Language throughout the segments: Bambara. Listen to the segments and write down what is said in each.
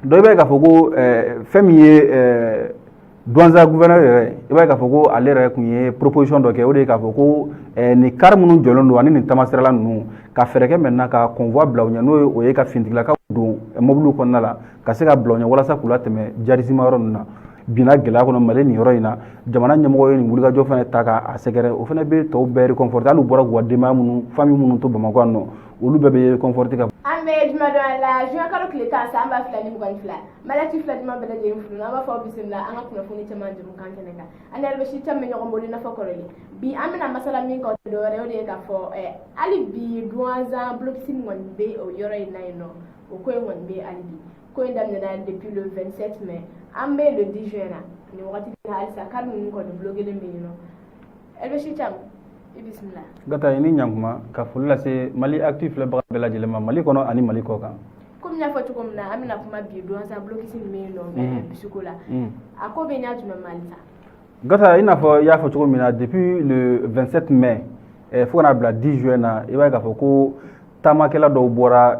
dɔ i b'a ye k'a fɔ ko fɛn min ye douanza gouverneur yɛrɛ i b'a ye k'a fɔ ko ale yɛrɛ tun ye proposition dɔ kɛ o de ye k'a fɔ ko nin car minnu jɔlen don ani nin tamasirala ninnu ka fɛɛrɛ kɛ maintenant ka convoi bila u ɲɛ n'o o ye ka finitigilakaw don mobile kɔnɔna la ka se ka bila u ɲɛ walasa k'u latɛmɛ jarisima yɔrɔ ninnu na binna gɛlɛya kɔnɔ Mali nin yɔrɔ in na jamana ɲɛmɔgɔ ye nin wulikajɔ fana ta k'a sɛgɛrɛ o fana bɛ tɔw bɛɛ réconforter hali u bɔra k'u ka denbaya minnu famille minnu to Bamakɔ yan nɔ olu bɛɛ bɛ réconforter ka an bɛ juma dɔn la juin kalo tile 10 san 2022 Malati fila juma bɛɛ lajɛlen furu an b'a fɔ bisimila an ka kunnafoni caman juru kan kɛnɛ kan an yɛrɛ bɛ si caman bɛ ɲɔgɔn bolo nafa kɔrɔlen bi an bɛna masala min kan dɔ wɛrɛ o de ye k'a fɔ hali bi douanza blocus kɔni bɛ o yɔrɔ in na yen nɔ o ko in kɔni bɛ hali bi ko in daminɛna depuis le 27 mai an bɛ le 10 juin na ni wagati na halisa car ninnu kɔni bloqué bɛ yen nɔ ɛrɛ bɛ si caman bisimila gata ini ɲankuma ka foli lase Mali Actu filɛbaga bɛɛ lajɛlen ma Mali kɔnɔ ani Mali kɔ kan comme n y'a fɔ cogo min na an bɛna kuma bi douanza blocus min bɛ yen nɔ bisuko la a ko bɛ ɲa jumɛn ma halisa gata i n'a fɔ i y'a fɔ cogo min na depuis le 27 mai fo kana bila 10 juin na i b'a ye k'a fɔ ko taamakɛla dɔw bɔra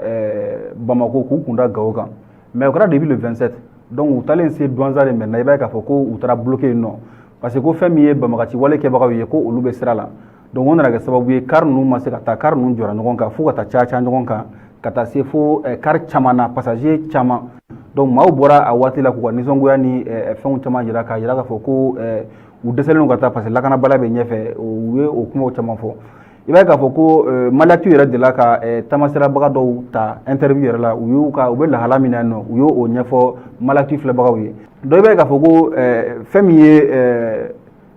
Bamako k'u kunda Gawo kan mais o kɛra depuis le 27 donc u talen se douanza de maintenant i b'a ye k'a fɔ ko u taara bloqué yen nɔ parce que ko fɛn min ye Bamakaci wale kɛbagaw ye ko olu bɛ sira la donc o nana kɛ sababu ye car ninnu ma se ka taa car ninnu jɔra ɲɔgɔn kan fo ka taa caya ɲɔgɔn kan ka taa se fo car caman na passager caman donc maaw bɔra a waati la k'u ka nisɔngoya ni fɛnw caman yira k'a yira k'a fɔ ko u dɛsɛlen don ka taa parce que lakanabaliya bɛ ɲɛfɛ u ye o kumaw caman fɔ i b'a ye k'a fɔ ko Mali Actu yɛrɛ delila ka tamasirabaga dɔw ta interview yɛrɛ la u bɛ lahala min na yen nɔ u y'o ɲɛfɔ Mali Actu filɛbagaw ye donc i b'a ye k'a fɔ ko fɛn min ye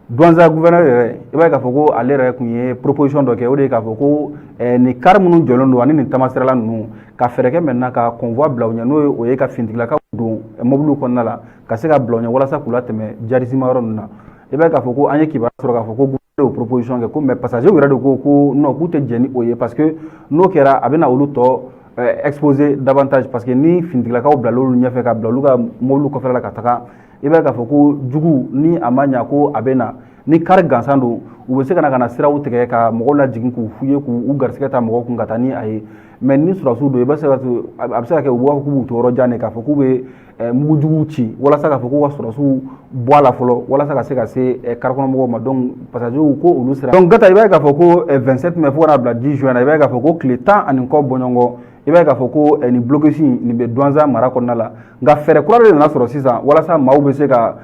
douanza gouverneur yɛrɛ i b'a ye k'a fɔ ko ale yɛrɛ tun ye proposition dɔ kɛ o de ye k'a fɔ ko nin car minnu jɔlen don ani nin tamasirala ninnu ka fɛɛrɛ kɛ maintenant ka convoi bila u ɲɛ n'o o ye ka finitigilakaw don mobile kɔnɔna la ka se ka bila u ɲɛ walasa k'u latɛmɛ jarisima yɔrɔ ninnu na i b'a ye k'a fɔ ko an ye kibaruya sɔrɔ k'a fɔ ko o proposition kɛ ko mais passager yɛrɛ de ko non k'u tɛ jɛn ni o ye parce que n'o kɛra a bɛna olu tɔ exposer davantage parce que ni finitigilakaw bila l'olu ɲɛfɛ ka bila olu ka mobile kɔfɛla la ka taga i b'a ye k'a fɔ ko jugu ni a ma ɲa ko a bɛ na ni car gansan don u bɛ se ka na siraw tigɛ ka mɔgɔw lajigin k'u f'u ye k'u garisɛgɛ ta mɔgɔw kun ka taa ni a ye mais ni surasiw don a bɛ se ka kɛ u b'a fɔ k'u b'u to yɔrɔ jan de k'a fɔ k'u bɛ mugujuguw ci walasa k'a fɔ k'u ka surasiw bɔ a la fɔlɔ walasa ka se ka se car kɔnɔ mɔgɔw ma donc passagers ko olu sera donc gata i b'a ye k'a fɔ ko 27 mai fo kana bila 10 juin na i b'a ye k'a fɔ ko tile 10 ani kɔ bɔɲɔgɔn i b'a ye k'a fɔ ko nin blocus nin bɛ douanza mara kɔnɔna la nka fɛɛrɛ kura de nana sɔrɔ sisan walasa maaw bɛ se ka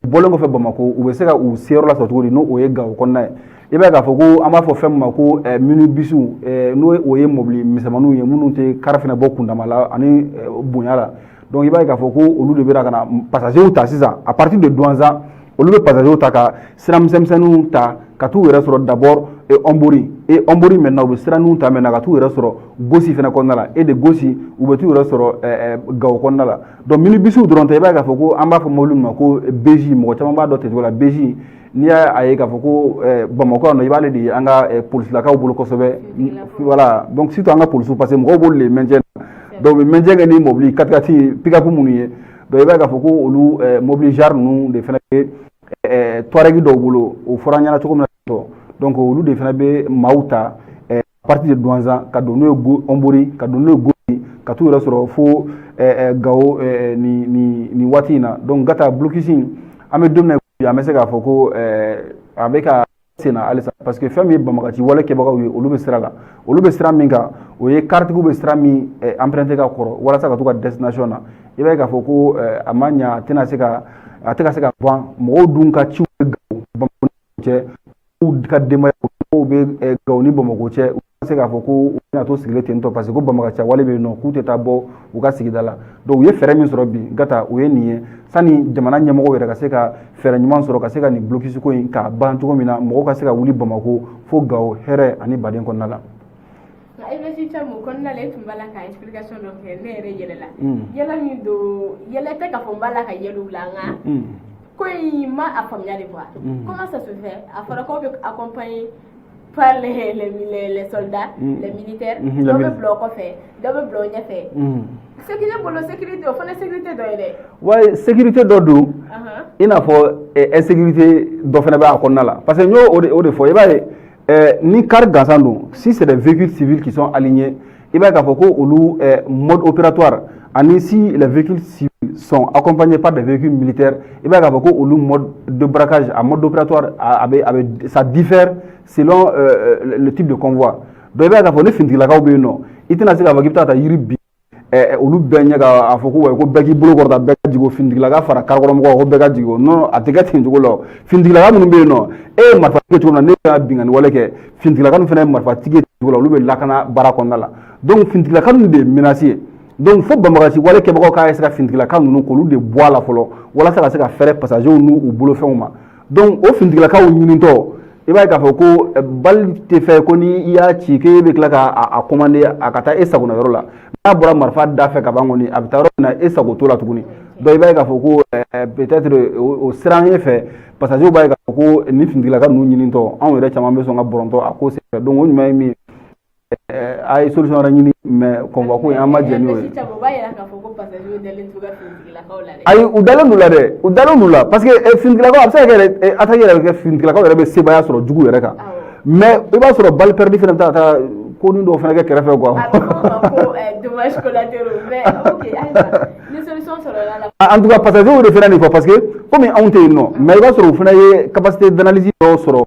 bɔlen kɔfɛ Bamako u bɛ se ka u seyɔrɔ lasɔrɔ cogo di n'o o ye Gawo kɔnɔna ye i b'a ye k'a fɔ ko an b'a fɔ fɛn min ma ko minibisiw n'o o ye mobili misɛnmaninw ye minnu tɛ car fana bɔ kundama la ani bonya la donc i b'a ye k'a fɔ ko olu de bɛ ka na passagers ta sisan à partir de douanza olu bɛ passagers ta ka sira misɛnmisɛnninw ta ka t'u yɛrɛ sɔrɔ d'abord Ombori maintenant u bɛ sira ninnu ta maintenant ka t'u yɛrɛ sɔrɔ Gosi fana kɔnɔna la et de Gosi u bɛ t'u yɛrɛ sɔrɔ Gawo kɔnɔna la donc minibisiw dɔrɔn tɛ i b'a ye k'a fɔ ko an b'a fɔ mobili min ma ko BJ mɔgɔ caman b'a dɔn ten cogo la BJ n'i y'a ye k'a fɔ ko Bamako yan nɔ i b'ale de ye an ka polisilakaw bolo kosɛbɛ voilà donc surtout an ka polisiw parce que mɔgɔw b'olu le maintien donc u bɛ maintien kɛ ni mobili 4x4 pick-up minnu ye donc i b'a ye k'a fɔ ko olu mobili jar ninnu de fana bɛ Touareg dɔw bolo o fɔra an ɲɛna cogo min na donc olu de fana bɛ maaw ta à partir de douanza ka don n'o ye Ombori ka don n'o ye Gosi ka t'u yɛrɛ sɔrɔ fo Gawo nin waati in na donc gata blocus an bɛ don min na an bɛ se k'a fɔ ko a bɛ ka sen na halisa parce que fɛn min ye Bamakaci wale kɛbagaw ye olu bɛ sira la olu bɛ sira min kan o ye cartigiw bɛ sira min emprunté ka kɔrɔ walasa ka t'u ka destination na i b'a ye k'a fɔ ko a ma ɲa a tɛ ka se ka ban mɔgɔw dun ka ciw bɛ Gawo Bamako cɛ ka denbaya u bɛ Gawo ni Bamako cɛ u ka se k'a fɔ ko u bɛna to sigilen ten tɔ parce que ko Bamakaci wale bɛ yen nɔ k'u tɛ taa bɔ u ka sigida la donc u ye fɛɛrɛ min sɔrɔ bi gata o ye nin ye sani jamana ɲɛmɔgɔw yɛrɛ ka se ka fɛɛrɛ ɲuman sɔrɔ ka se ka nin blocus ko in k'a ban cogo min na mɔgɔw ka se ka wuli Bamako fo Gawo hɛrɛ ani baden kɔnɔna la. I bɛ si caman kɔnɔna la e tun b'a la ka explication dɔ kɛ ne yɛrɛ yɛlɛ la yɛlɛ min don yɛlɛ tɛ k'a fɔ n b'a la ka yɛlɛ u la nka ko in ma a faamuya de quoi comment ça se fait a fɔra k'aw bɛ accompagner par les soldats les militaires dɔ bɛ bila o kɔfɛ dɔ bɛ bila o ɲɛfɛ sécurité bolo sécurité o fana sécurité dɔ ye dɛ ouais sécurité dɔ don i n'a fɔ insécurité dɔ fana bɛ a kɔnɔna la parce que n y'o o de fɔ i b'a ye ni car gansan don si c'est des véhicules civils qui sont alignés i b'a ye k'a fɔ ko olu mode opératoire ani si les véhicules civils sont accompagnés par des véhicules militaires, il va y avoir un mode de braquage, un mode opératoire, ça diffère selon le type de convoi. Donc il va y avoir des fintilakaw be non. Itina se ka fɔ k'i bɛ taa yiri bi olu bɛɛ ɲɛ k'a fɔ ko bɛɛ k'i bolo kɔrɔta bɛɛ ka jigin o fintilaka fara karikɔrɔmɔgɔw ko bɛɛ ka jigin o non a tɛ kɛ ten cogo la fintilaka minnu bɛ yen nɔ e ye marifatigi cogo min na ne ka bingani wale kɛ fintilaka ninnu fana ye marifatigi cogo la olu bɛ lakana baara kɔnɔna la donc fintilaka ninnu de ye menace ye donc fo banbagaci wale kɛbagaw k'a se ka fintilaka ninnu k'olu de bɔ a la fɔlɔ walasa ka se ka fɛrɛ passager n'u bolofɛnw ma donc o fintilakaw ɲinitɔ i b'a ye k'a fɔ ko bali tɛ fɛ ko ni i y'a ci k'e bɛ tila k'a commander a ka taa e sagona yɔrɔ la n'a bɔra marifa da fɛ ka ban kɔni a bɛ taa yɔrɔ min na e sago t'o la tuguni donc i b'a ye k'a fɔ ko peut-être o siran e fɛ passager b'a ye k'a fɔ ko ni fintilaka ninnu ɲinitɔ anw yɛrɛ caman bɛ sɔn ka bɔrɔntɔ a ko senfɛ donc o ɲuman ye min a ye solution wɛrɛ ɲini mais convoi ko in an ma jɛ n'o ye ayi u dalen d'u la dɛ u dalen d'u la parce que fintilakaw a bɛ se ka kɛ attaque yɛrɛ bɛ kɛ fintilakaw yɛrɛ bɛ sebaaya sɔrɔ jugu yɛrɛ kan mais i b'a sɔrɔ balle perdue fana bɛ taa ko nin dɔw fana kɛ kɛrɛfɛ quoi dommage collatéraux mais ok ayiwa ni solution sɔrɔla la en tout cas passager de fana nin fɔ parce que komi anw tɛ yen nɔ mais i b'a sɔrɔ u fana ye capacité d'analyse dɔw sɔrɔ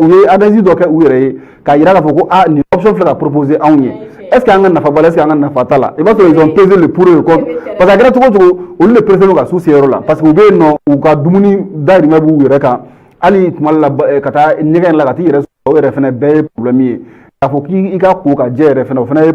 u ye analyse dɔ kɛ u yɛrɛ ye k'a yira k'a fɔ ko nin option filɛ ka proposer anw ye est ce que an ka nafa b'a la est ce que an ka nafa t'a la i b'a sɔrɔ ils ont pesé le pour et le contre parce que a kɛra cogo o cogo olu de pressé ka s'u seyɔrɔ la parce que u bɛ yen nɔ u ka dumuni dahirimɛ b'u yɛrɛ kan hali tuma dɔ la ka taa ɲɛgɛn la ka t'i yɛrɛ sɔrɔ o yɛrɛ fana bɛɛ ye problème ye k'a fɔ k'i ka ko ka jɛ yɛrɛ fana o fana ye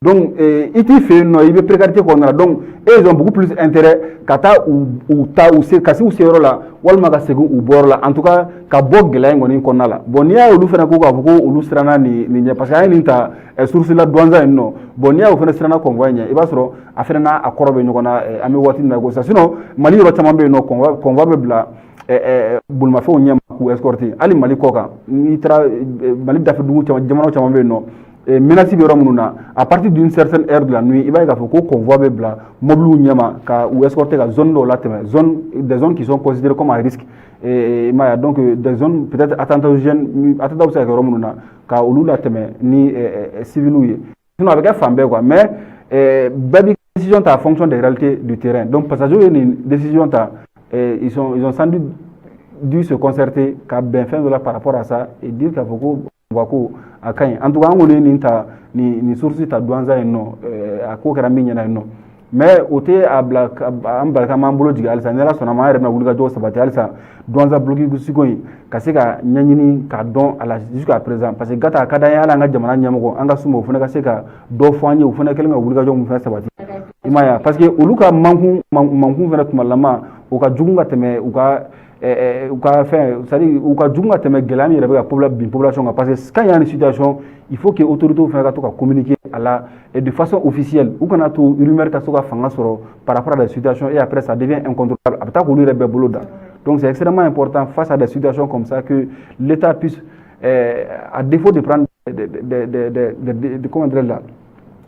donc i t'i fɛ yen nɔ i bɛ précarité kɔnɔna la donc ils ont beaucoup plus intérêt ka taa ka se u seyɔrɔ la walima ka segin u bɔyɔrɔ la en tout cas ka bɔ gɛlɛya in kɔni kɔnɔna la bon n'i y'a ye olu fana ko k'a fɔ ko olu siranna nin ɲɛ parce que an ye nin ta source la douane in nɔ bon n'i y'a ye o fana siranna convoi ɲɛ i b'a sɔrɔ a fana n'a kɔrɔ bɛ ɲɔgɔn na an bɛ waati min na ko sisan sinon Mali yɔrɔ caman bɛ yen nɔ convoi bɛ bila bolimafɛnw ɲɛ ma k'u escorter hali Mali kɔ kan n'i taara Mali dafɛdugu jamana caman bɛ yen nɔ menace bɛ yɔrɔ minnu na à partir d'une certaine heure de la nuit i b'a ye k'a fɔ ko convoi bɛ bila mobiliw ɲɛma ka u escorter ka zone dɔw latɛmɛ des zones qui sont considérées comme à risque i m'a ye donc des zones peut-être attentatogènes attentat bɛ se ka kɛ yɔrɔ minnu na ka olu latɛmɛ ni civils ye sinon a bɛ kɛ fan bɛɛ quoi mais bɛɛ bɛ décision ta en fonction des réalités du terrain donc passagers ye nin décision ta ils ont sans doute dû se concerter ka bɛn fɛn dɔ la par rapport à ça et dire k'a fɔ ko ko a ka ɲi en tout cas an kɔni ye nin ta nin source ta douane in nɔ a ko kɛra min ɲɛna yen nɔ mais o tɛ a bila an bali k'an b'an bolo jigin halisa ni Ala sɔnna ma an yɛrɛ bɛna wulikajɔw sabati halisa douane bloqué siko in ka se ka ɲɛɲini k'a dɔn a la jusqu'à présent parce que gata a ka d'an ye hali an ka jamana ɲɛmɔgɔ an ka s'u ma o fana ka se ka dɔ fɔ an ye o fana kɛlen ka wulikajɔ min fana sabati i m'a ye parce que olu ka mankun fana tuma lama o ka jugu ka tɛmɛ u ka fɛn c'est-à-dire u ka jugu ka tɛmɛ gɛlɛya min yɛrɛ bɛ ka bin population kan parce que quand il y a une situation il faut que autorités fana ka to ka communiquer à la et de façon officielle u kana to rumeur ka se ka fanga sɔrɔ par rapport à la situation et après ça devient incontrôlable a bɛ taa k'olu yɛrɛ bɛɛ bolo da donc c'est extrêmement important face à des situations comme ça que l'État puisse à défaut de prendre comment dire là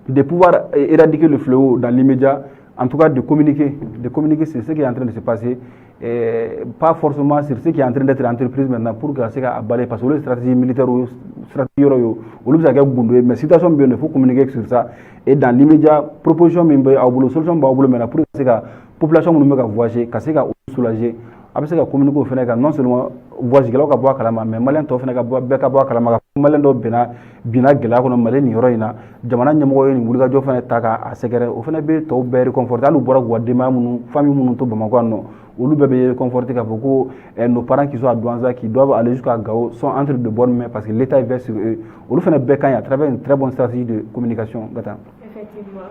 de pouvoir éradiquer le fléau dans l'immédiat en tout cas de communiquer sur ce qui est en train de se passer pas forcément sur ce qui est en train d'être entreprise maintenant pour que se ka abaler parce que les stratégies militaires ou stratégie yɔrɔ yo olu bɛ se ka kɛ gundo ye mais situation bɛ yen il faut communiquer sur ça et dans l'immédiat proposition min bɛ aw bolo solution b'aw bolo maintenant pour que se ka population minnu bɛ ka voyager ka se ka soulager a bɛ se ka communiquer o fana kan non seulement voyagekɛlaw ka bɔ a kalama mais maliyɛn tɔw fana bɛɛ ka bɔ a kalama ka fɔ maliyɛn dɔw binna gɛlɛya kɔnɔ Mali nin yɔrɔ in na jamana ɲɛmɔgɔ ye nin wulikajɔ fana ta k'a sɛgɛrɛ o fana bɛ tɔw bɛɛ réconforter hali u bɔra k'u ka denbaya minnu famille minnu to Bamakɔ yan nɔ olu bɛɛ bɛ réconforter k'a fɔ ko nos parents qui sont à Douanza qui doivent aller jusqu'à Gao sont entre de bonnes mains parce que l'État veille sur eux olu fana bɛɛ ka ɲi à travers une très bonne stratégie de communication gata effectivement